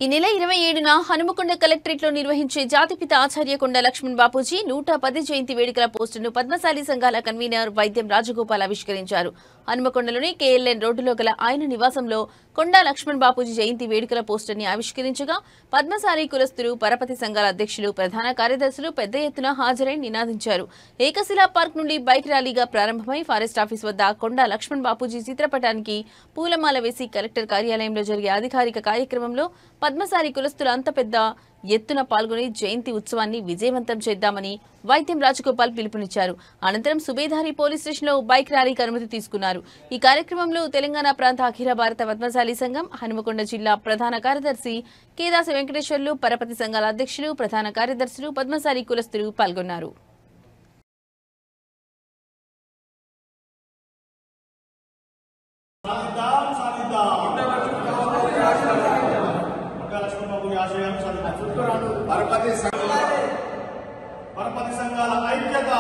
ఈ నెల 27న హనుమకొండ కలెక్టరేట్లో నిర్వహించే జాతిపిత ఆచార్య కొండ లక్ష్మణ్ బాపూజీ 110 జయంతి వేడుకల పోస్టును పద్మశాలి సంఘాల కన్వీనర్ వైద్యం రాజగోపాల్ ఆవిష్కరించారు. హనుమకొండలోని కేఎల్ఎన్ రోడ్డులో గల ఆయన నివాసంలో కొండా లక్ష్మణ్ బాపూజీ జయంతి వేడుకల పోస్టర్ని ఆవిష్కరించగా పద్మశాలి కులస్తులు, పరపతి సంఘాల అధ్యక్షులు, ప్రధాన కార్యదర్శులు పెద్ద ఎత్తున హాజరై నినాదించారు. ఏకశిలా పార్క్ నుండి బైక్ ర్యాలీగా ప్రారంభమై ఫారెస్ట్ ఆఫీస్ వద్ద కొండా లక్ష్మణ్ బాపూజీ చిత్రపటానికి పూలమాల వేసి కలెక్టర్ కార్యాలయంలో జరిగే అధికారిక కార్యక్రమంలో పద్మశాలి కులస్తులు అంత పెద్ద ఎత్తున పాల్గొని జయంతి ఉత్సవాన్ని విజయవంతం చేద్దామని వైద్యం రాజగోపాల్ పిలుపునిచ్చారు. అనంతరం సుబేదారి పోలీస్ స్టేషన్లో బైక్ ర్యాలీకి అనుమతి తీసుకున్నారు. ఈ కార్యక్రమంలో తెలంగాణ ప్రాంత అఖిల భారత పద్మశాలి సంఘం, హనుమకొండ జిల్లా ప్రధాన కార్యదర్శి కేదాసి వెంకటేశ్వర్లు, పరపతి సంఘాల అధ్యక్షులు, ప్రధాన కార్యదర్శులు, పద్మశాలి కులస్తులు పాల్గొన్నారు. పరపతి సంఘాల ఐక్యత,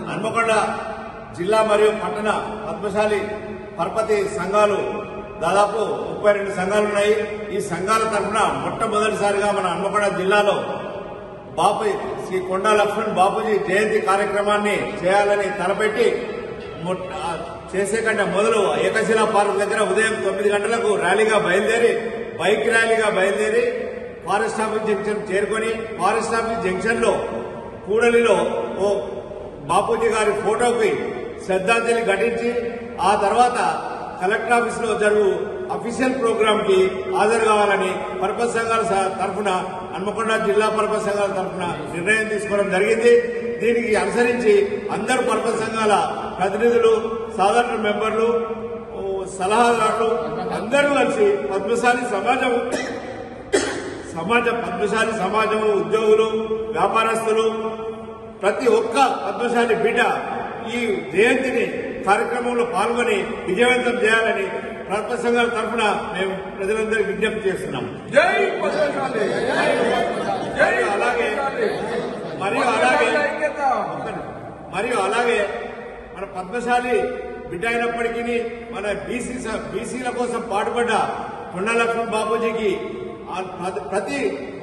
హన్మకొండ జిల్లా మరియు పట్టణ పద్మశాలి పరపతి సంఘాలు దాదాపు 32 సంఘాలు ఉన్నాయి. ఈ సంఘాల తరఫున మొట్టమొదటిసారిగా మన హన్మకొండ జిల్లాలో శ్రీ కొండా లక్ష్మణ్ బాపూజీ జయంతి కార్యక్రమాన్ని చేయాలని తలపెట్టి చేసే కంటే మొదలు ఏకశిలా పార్క్ దగ్గర ఉదయం 9 గంటలకు ర్యాలీగా బయలుదేరి బైక్ ర్యాలీగా బయలుదేరి ఫారెస్ట్ ఆఫీస్ జంక్షన్ చేరుకొని ఫారెస్ట్ ఆఫీస్ జంక్షన్ లో కూడలిలో ఓ బాపూజీ గారి ఫోటోకి శ్రద్ధాంజలి ఘటించి ఆ తర్వాత కలెక్టర్ ఆఫీస్ లో జరుగు అఫీషియల్ ప్రోగ్రామ్ కి హాజరు కావాలని పరపతి సంఘాల తరఫున హన్మకొండ జిల్లా పరపతి సంఘాల తరఫున నిర్ణయం తీసుకోవడం జరిగింది. దీనికి అనుసరించి అందరు పరపతి సంఘాల ప్రతినిధులు, సాధారణ మెంబర్లు, సలహాదారులు అందరూ కలిసి పద్మశాలి సమాజం, ఉద్యోగులు, వ్యాపారస్తులు, ప్రతి ఒక్క పద్మశాలి బిడ్డ ఈ జయంతిని కార్యక్రమంలో పాల్గొని విజయవంతం చేయాలని పరపతి సంఘాల తరఫున మేము ప్రజలందరికీ విజ్ఞప్తి చేస్తున్నాం. మరియు అలాగే మన పద్మశాలి బిడ్డ అయినప్పటికీ మన బీసీల కోసం పాటుపడ్డ కొండా లక్ష్మణ్ బాపూజీకి ప్రతి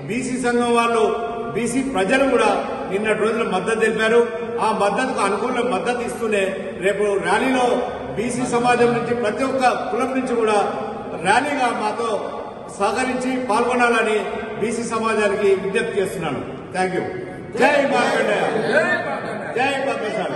బీసీ సంఘం వాళ్ళు, బీసీ ప్రజలు కూడా నిన్నటి రోజున మద్దతు తెలిపారు. ఆ మద్దతుకు అనుకూల మద్దతు ఇస్తూనే రేపు ర్యాలీలో బీసీ సమాజం నుంచి ప్రతి ఒక్క కులం నుంచి కూడా ర్యాలీగా మాతో సహకరించి పాల్గొనాలని బీసీ సమాజానికి విజ్ఞప్తి చేస్తున్నాను. Thank you. జై మార్కండేయ, జై పద్మశాలి.